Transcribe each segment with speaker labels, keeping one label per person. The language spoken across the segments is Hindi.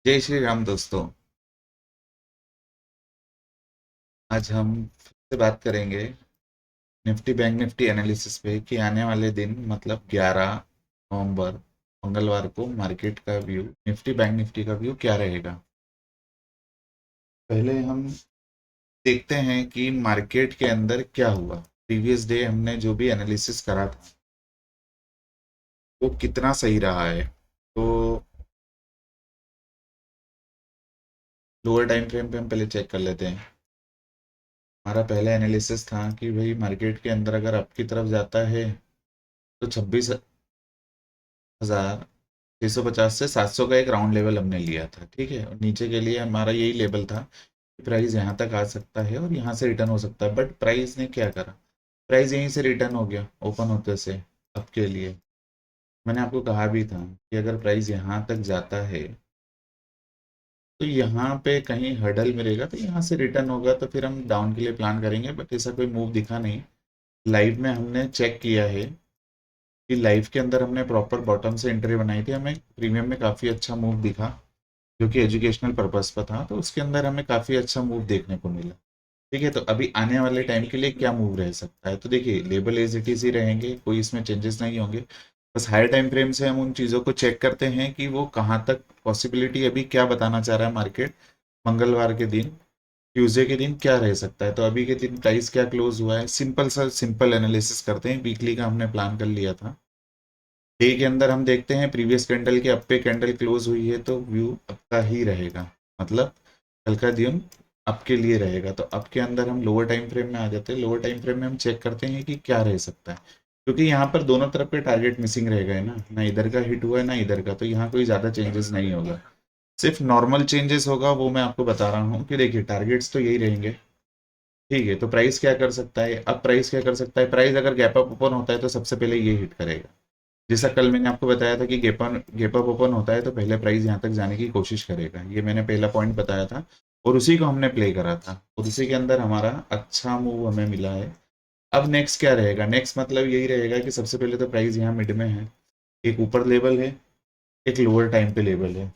Speaker 1: जय श्री राम दोस्तों। आज हम फिर से बात करेंगे निफ्टी बैंक निफ्टी एनालिसिस पे कि आने वाले दिन मतलब 11 नवंबर मंगलवार को मार्केट का व्यू निफ्टी बैंक निफ्टी का व्यू क्या रहेगा। पहले हम देखते हैं कि मार्केट के अंदर क्या हुआ। प्रीवियस डे हमने जो भी एनालिसिस करा था वो कितना सही रहा है। तो लोअर टाइम फ्रेम पे हम पहले चेक कर लेते हैं। हमारा पहला एनालिसिस था कि भाई मार्केट के अंदर अगर अप की तरफ जाता है तो 26,650 से 700 का एक राउंड लेवल हमने लिया था। ठीक है, और नीचे के लिए हमारा यही लेवल था कि प्राइस यहाँ तक आ सकता है और यहाँ से रिटर्न हो सकता है। बट प्राइस ने क्या करा, प्राइस यहीं से रिटर्न हो गया ओपन होते से अब के लिए। मैंने आपको कहा भी था कि अगर प्राइस यहाँ तक जाता है तो यहाँ पे कहीं हर्डल मिलेगा तो यहाँ से रिटर्न होगा तो फिर हम डाउन के लिए प्लान करेंगे। बट ऐसा कोई मूव दिखा नहीं। लाइव में हमने चेक किया है कि लाइव के अंदर हमने प्रॉपर बॉटम से एंट्री बनाई थी, हमें प्रीमियम में काफ़ी अच्छा मूव दिखा जो कि एजुकेशनल पर्पस पर था। तो उसके अंदर हमें काफ़ी अच्छा मूव देखने को मिला। ठीक है, तो अभी आने वाले टाइम के लिए क्या मूव रह सकता है, तो देखिए लेवल एज इट इज ही रहेंगे, कोई इसमें चेंजेस नहीं होंगे। बस हायर टाइम फ्रेम से हम उन चीज़ों को चेक करते हैं कि वो कहाँ तक पॉसिबिलिटी अभी क्या बताना चाह रहा है मार्केट। मंगलवार के दिन ट्यूसडे के दिन क्या रह सकता है, तो अभी के दिन प्राइस क्या क्लोज हुआ है, सिंपल सा सिंपल एनालिसिस करते हैं। वीकली का हमने प्लान कर लिया था। डे के अंदर हम देखते हैं प्रीवियस कैंडल के अप पे कैंडल क्लोज हुई है तो व्यू अप का ही रहेगा, मतलब कल का दिन अप के लिए रहेगा। तो अप के अंदर हम लोअर टाइम फ्रेम में आ जाते हैं। लोअर टाइम फ्रेम में हम चेक करते हैं कि क्या रह सकता है, क्योंकि यहाँ पर दोनों तरफ के टारगेट मिसिंग रह गए ना, ना इधर का हिट हुआ है ना इधर का, तो यहाँ कोई ज़्यादा चेंजेस नहीं होगा। सिर्फ नॉर्मल चेंजेस होगा, वो मैं आपको बता रहा हूँ कि देखिए टारगेट्स तो यही रहेंगे। ठीक है, तो प्राइस क्या कर सकता है, अब प्राइस क्या कर सकता है, प्राइस अगर गैप अप ओपन होता है तो सबसे पहले ये हिट करेगा। जैसा कल मैंने आपको बताया था कि गैप अप ओपन होता है तो पहले प्राइस यहाँ तक जाने की कोशिश करेगा, ये मैंने पहला पॉइंट बताया था और उसी को हमने प्ले करा था और उसी के अंदर हमारा अच्छा मूव हमें मिला है। अब नेक्स्ट क्या रहेगा, नेक्स्ट मतलब यही रहेगा कि सबसे पहले तो प्राइस यहाँ मिड में है, एक ऊपर लेवल है, एक लोअर टाइम पे लेवल है।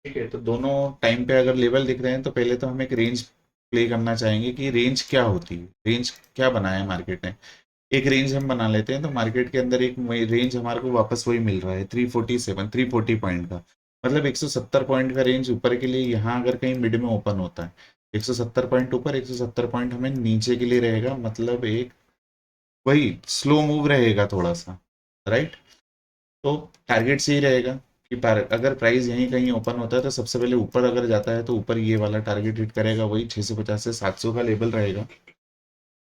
Speaker 1: ठीक है, तो दोनों टाइम पे अगर लेवल दिख रहे हैं तो पहले तो हम एक रेंज प्ले करना चाहेंगे कि रेंज क्या होती है, रेंज क्या बनाया है मार्केट ने। एक रेंज हम बना लेते हैं तो मार्केट के अंदर एक रेंज हमारे को वापस वही मिल रहा है 347 340 पॉइंट का, मतलब 170 पॉइंट का रेंज ऊपर के लिए यहाँ अगर कहीं मिड में ओपन होता है 170 पॉइंट ऊपर 170 पॉइंट हमें नीचे के लिए रहेगा, मतलब एक वही स्लो मूव रहेगा थोड़ा सा, राइट। तो टारगेट से ही रहेगा कि अगर प्राइस यहीं कहीं ओपन होता है तो सबसे पहले ऊपर अगर जाता है तो ऊपर ये वाला टारगेट हिट करेगा, वही 650 से 700 का लेवल रहेगा।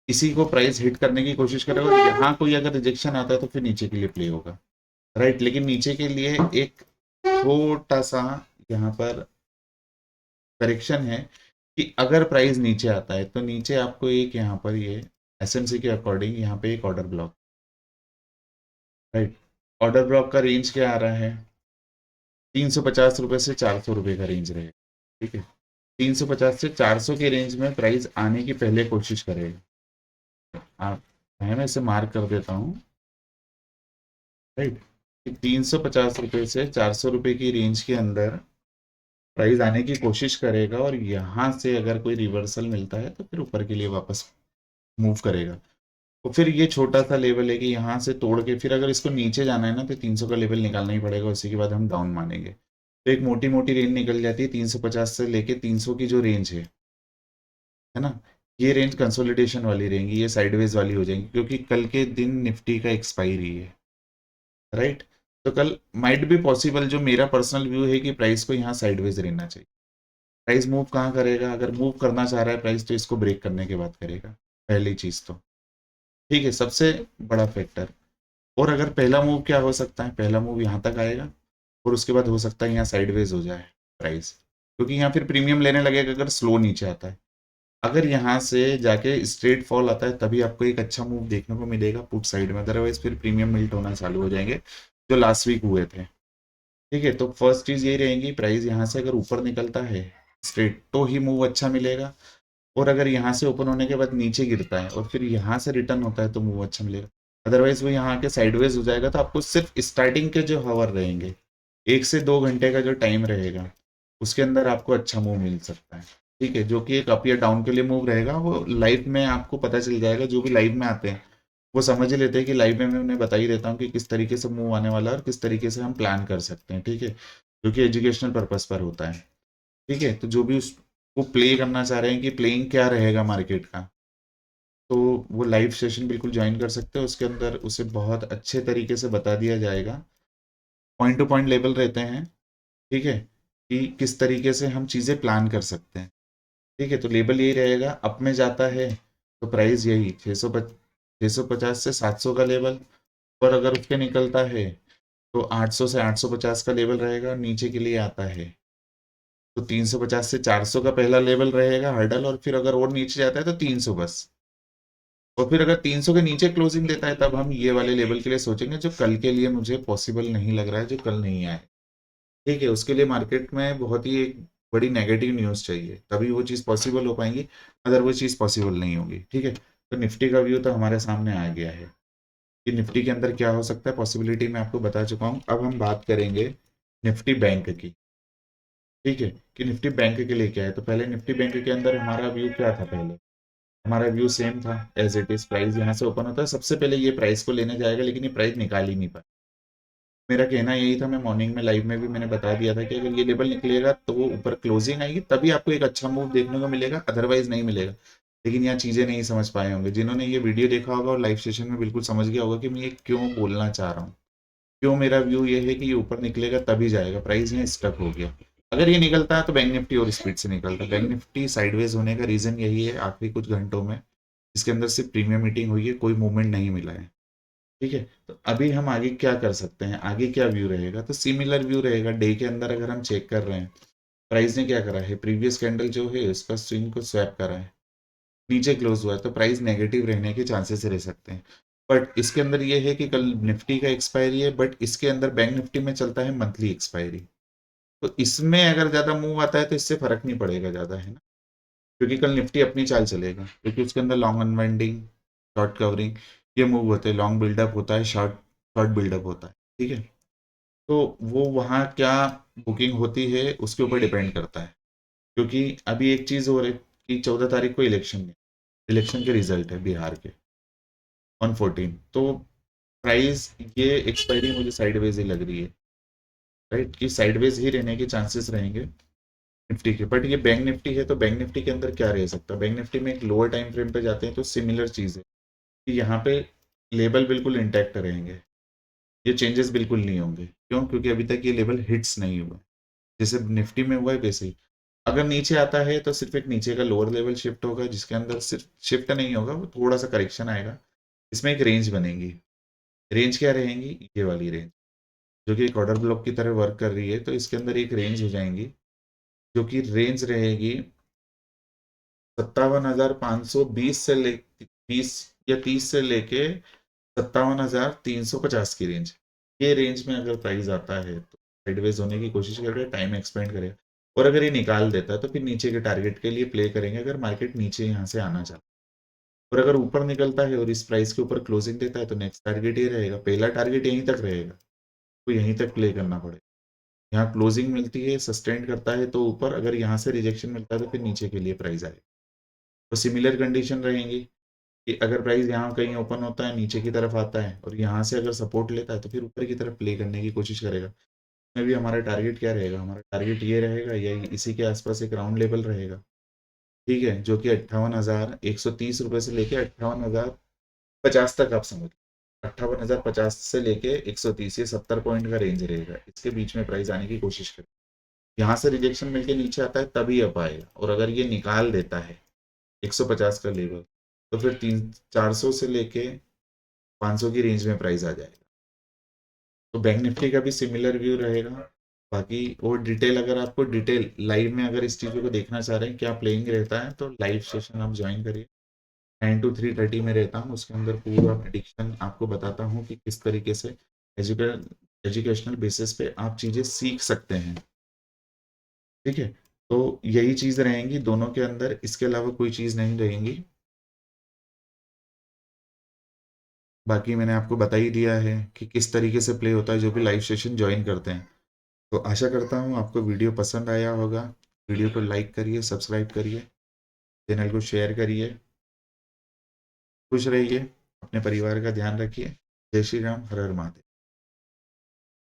Speaker 1: इसी को प्राइस हिट करने की कोशिश करेगा और यहाँ कोई अगर रिजेक्शन आता है तो फिर नीचे के लिए प्ले होगा, राइट। लेकिन नीचे के लिए एक छोटा सा यहाँ पर करेक्शन है कि अगर प्राइस नीचे आता है तो नीचे आपको एक यहाँ पर ये एसएमसी के अकॉर्डिंग यहाँ पे एक order block, right. Order block का रेंज क्या आ रहा है, 350 रुपये से 400 रुपये का रेंज रहेगा। ठीक है, 350 से 400 के रेंज में प्राइस आने की पहले कोशिश करेगा। आप मैं इसे मार्क कर देता हूँ, राइट। 350 रुपये से 400 रुपये की रेंज के अंदर प्राइस आने की कोशिश करेगा और यहाँ से अगर कोई रिवर्सल मिलता है तो फिर ऊपर के लिए वापस मूव करेगा। तो फिर ये छोटा सा लेवल है कि यहाँ से तोड़ के फिर अगर इसको नीचे जाना है ना तो 300 का लेवल निकालना ही पड़ेगा, उसी के बाद हम डाउन मानेंगे। तो एक मोटी मोटी रेंज निकल जाती है 350 से लेके 300 की जो रेंज है ना, ये रेंज कंसोलिडेशन वाली रहेंगी, ये साइडवेज वाली हो जाएंगी क्योंकि कल के दिन निफ्टी का एक्सपायरी है, राइट। तो कल माइट भी पॉसिबल, जो मेरा पर्सनल व्यू है कि प्राइस को यहाँ साइडवेज रहना चाहिए। प्राइस मूव कहाँ करेगा, अगर मूव करना चाह रहा है प्राइस तो इसको ब्रेक करने के बाद करेगा, पहली चीज तो। ठीक है, सबसे बड़ा फैक्टर। और अगर पहला मूव क्या हो सकता है, पहला मूव यहाँ तक आएगा और उसके बाद हो सकता है यहाँ साइडवेज हो जाए प्राइस, क्योंकि यहाँ फिर प्रीमियम लेने लगेगा अगर स्लो नीचे आता है। अगर यहाँ से जाके स्ट्रेट फॉल आता है तभी आपको एक अच्छा मूव देखने को मिलेगा पुट साइड में, अदरवाइज फिर प्रीमियम मिल्ट होना चालू हो जाएंगे जो लास्ट वीक हुए थे। ठीक है, तो फर्स्ट चीज यही रहेगी, प्राइस यहाँ से अगर ऊपर निकलता है स्ट्रेट तो ही मूव अच्छा मिलेगा, और अगर यहाँ से ओपन होने के बाद नीचे गिरता है और फिर यहाँ से रिटर्न होता है तो मूव अच्छा मिलेगा। अदरवाइज वो यहाँ के साइडवेज हो जाएगा। तो आपको सिर्फ स्टार्टिंग के जो हावर रहेंगे 1 से 2 घंटे का जो टाइम रहेगा उसके अंदर आपको अच्छा मूव मिल सकता है। ठीक है, जो कि एक अप या डाउन के लिए मूव रहेगा, वो लाइव में आपको पता चल जाएगा। जो भी लाइव में आते हैं वो समझ ही लेते हैं कि लाइव में मैं उन्हें बता ही देता हूँ कि किस तरीके से मूव आने वाला है और किस तरीके से हम प्लान कर सकते हैं। ठीक है, जो कि एजुकेशनल पर्पस पर होता है। ठीक है, तो जो भी उसको प्ले करना चाह रहे हैं कि प्लेइंग क्या रहेगा मार्केट का, तो वो लाइव सेशन बिल्कुल ज्वाइन कर सकते हैं। उसके अंदर उसे बहुत अच्छे तरीके से बता दिया जाएगा, पॉइंट टू पॉइंट लेवल रहते हैं। ठीक है, कि किस तरीके से हम चीज़ें प्लान कर सकते हैं। ठीक है, तो लेबल यही रहेगा, अप में जाता है तो प्राइस यही 650 से 700 का लेवल, और अगर उसके निकलता है तो 800 से 850 का लेवल रहेगा, और नीचे के लिए आता है तो 350 से 400 का पहला लेवल रहेगा हर्डल, और फिर अगर और नीचे जाता है तो 300 बस। और फिर अगर 300 के नीचे क्लोजिंग देता है तब हम ये वाले लेवल के लिए सोचेंगे, जो कल के लिए मुझे पॉसिबल नहीं लग रहा है, जो कल नहीं आए। ठीक है, उसके लिए मार्केट में बहुत ही एक बड़ी नेगेटिव न्यूज़ चाहिए, तभी वो चीज़ पॉसिबल हो पाएंगी, अदर वो चीज़ पॉसिबल नहीं होगी। ठीक है, तो निफ्टी का व्यू तो हमारे सामने आ गया है कि निफ्टी के अंदर क्या हो सकता है, पॉसिबिलिटी मैं आपको बता चुका हूँ। अब हम बात करेंगे निफ्टी बैंक की। ठीक है, कि निफ्टी बैंक के लिए क्या है। तो पहले निफ्टी बैंक के अंदर हमारा व्यू क्या था, पहले हमारा व्यू सेम था एज इट इज। प्राइस यहाँ से ओपन होता है, सबसे पहले ये प्राइस को लेने जाएगा, लेकिन ये प्राइस निकाल ही नहीं पाया। मेरा कहना यही था, मैं मॉर्निंग में लाइव में भी मैंने बता दिया था कि अगर ये लेवल निकलेगा तो वो ऊपर क्लोजिंग आएगी, तभी आपको एक अच्छा मूव देखने को मिलेगा, अदरवाइज नहीं मिलेगा। लेकिन यहाँ चीज़ें नहीं समझ पाए होंगे। जिन्होंने ये वीडियो देखा होगा और लाइव सेशन में बिल्कुल समझ गया होगा कि मैं ये क्यों बोलना चाह रहा हूँ, क्यों मेरा व्यू ये है कि ये ऊपर निकलेगा तभी जाएगा। प्राइस यहाँ स्टक हो गया। अगर ये निकलता है तो बैंक निफ्टी और स्पीड से निकलता है। बैंक निफ्टी साइडवेज होने का रीजन यही है, आखिरी कुछ घंटों में इसके अंदर सिर्फ प्रीमियम मीटिंग हुई है, कोई मूवमेंट नहीं मिला है। ठीक है, तो अभी हम आगे क्या कर सकते हैं, आगे क्या व्यू रहेगा, तो सिमिलर व्यू रहेगा। डे के अंदर अगर हम चेक कर रहे हैं, प्राइस ने क्या करा है, प्रीवियस कैंडल जो है उसका स्विंग को स्वैप करा है, नीचे क्लोज हुआ है, तो प्राइस नेगेटिव रहने के चांसेस रह सकते हैं। बट इसके अंदर ये है कि कल निफ्टी का एक्सपायरी है, बट इसके अंदर बैंक निफ्टी में चलता है मंथली एक्सपायरी। तो इसमें अगर ज़्यादा मूव आता है तो इससे फर्क नहीं पड़ेगा ज़्यादा, है ना, क्योंकि कल निफ्टी अपनी चाल चलेगा, क्योंकि उसके अंदर लॉन्ग अनवाइंडिंग, शॉर्ट कवरिंग, ये मूव होते हैं। लॉन्ग बिल्डअप होता है, शॉर्ट शॉर्ट बिल्डअप होता है। ठीक है, तो वो वहाँ क्या बुकिंग होती है उसके ऊपर डिपेंड करता है। क्योंकि अभी एक चीज़ हो रही कि 14 तारीख को इलेक्शन है, इलेक्शन के रिजल्ट है बिहार के ऑन 14, तो प्राइस ये एक्सपायरी मुझे साइडवेज ही लग रही है। राइट, कि साइडवेज ही रहने के चांसेस रहेंगे निफ्टी के। बट ये बैंक निफ्टी है, तो बैंक निफ्टी के अंदर क्या रह सकता है, बैंक निफ्टी में एक लोअर टाइम फ्रेम पे जाते हैं तो सिमिलर चीज़ है कि यहाँ पे लेवल बिल्कुल इंटैक्ट रहेंगे, ये चेंजेस बिल्कुल नहीं होंगे। क्यों, क्योंकि अभी तक ये लेवल हिट्स नहीं हुआ, जैसे निफ्टी में हुआ है वैसे ही। अगर नीचे आता है तो सिर्फ एक नीचे का लोअर लेवल शिफ्ट होगा, जिसके अंदर सिर्फ शिफ्ट नहीं होगा, वो थोड़ा सा करेक्शन आएगा। इसमें एक रेंज बनेगी। रेंज क्या रहेंगी, ये वाली रेंज, जो कि एक ऑर्डर ब्लॉक की तरह वर्क कर रही है। तो इसके अंदर एक रेंज हो जाएंगी, जो कि रेंज रहेगी 57,520 से ले 20 या 30 से लेके 57,350 की रेंज। ये रेंज में अगर प्राइस आता है तो साइडवेज होने की कोशिश करेगा, टाइम एक्सपेंड करेगा। और अगर ये निकाल देता है तो फिर नीचे के टारगेट के लिए प्ले करेंगे, अगर मार्केट नीचे यहाँ से आना चाहता है। और अगर ऊपर निकलता है और इस प्राइस के ऊपर क्लोजिंग देता है तो नेक्स्ट टारगेट ये रहेगा, पहला टारगेट यहीं तक रहेगा, तो यहीं तक प्ले करना पड़ेगा। यहाँ क्लोजिंग मिलती है, सस्टेन करता है तो ऊपर, अगर यहाँ से रिजेक्शन मिलता है तो फिर नीचे के लिए प्राइस आएगा। तो सिमिलर कंडीशन रहेंगी कि अगर प्राइस यहाँ कहीं ओपन होता है, नीचे की तरफ आता है और यहाँ से अगर सपोर्ट लेता है तो फिर ऊपर की तरफ प्ले करने की कोशिश करेगा। इसमें भी हमारा टारगेट क्या रहेगा, हमारा टारगेट ये रहेगा या इसी के आसपास एक राउंड लेवल रहेगा। ठीक है, जो कि 58,130 रुपये से लेके 58,050 तक आप समझ, 58,050 से लेके 130, ये 70 पॉइंट का रेंज रहेगा। इसके बीच में प्राइस आने की कोशिश करें। यहाँ से रिजेक्शन मिलके नीचे आता है तभी अप आएगा, और अगर ये निकाल देता है 150 का लेवल, तो फिर 400 से लेके 500 की रेंज में प्राइस आ जाएगा। तो बैंक निफ्टी का भी सिमिलर व्यू रहेगा। बाकी और डिटेल, अगर आपको डिटेल लाइव में अगर इस चीज़ों को देखना चाह रहे हैं क्या प्लेइंग रहता है, तो लाइव सेशन आप ज्वाइन करिए। 9 to 3:30 में रहता हूँ, उसके अंदर पूरा प्रिडिक्शन आपको बताता हूँ कि किस तरीके से एजुकेशनल बेसिस पे आप चीज़ें सीख सकते हैं। ठीक है, तो यही चीज़ रहेंगी दोनों के अंदर, इसके अलावा कोई चीज़ नहीं रहेंगी। बाकी मैंने आपको बता ही दिया है कि किस तरीके से प्ले होता है जो भी लाइव सेशन ज्वाइन करते हैं। तो आशा करता हूँ आपको वीडियो पसंद आया होगा। वीडियो को लाइक करिए, सब्सक्राइब करिए, चैनल को शेयर करिए। खुश रहिए, अपने परिवार का ध्यान रखिए। जय श्री राम, हर हर महादेव।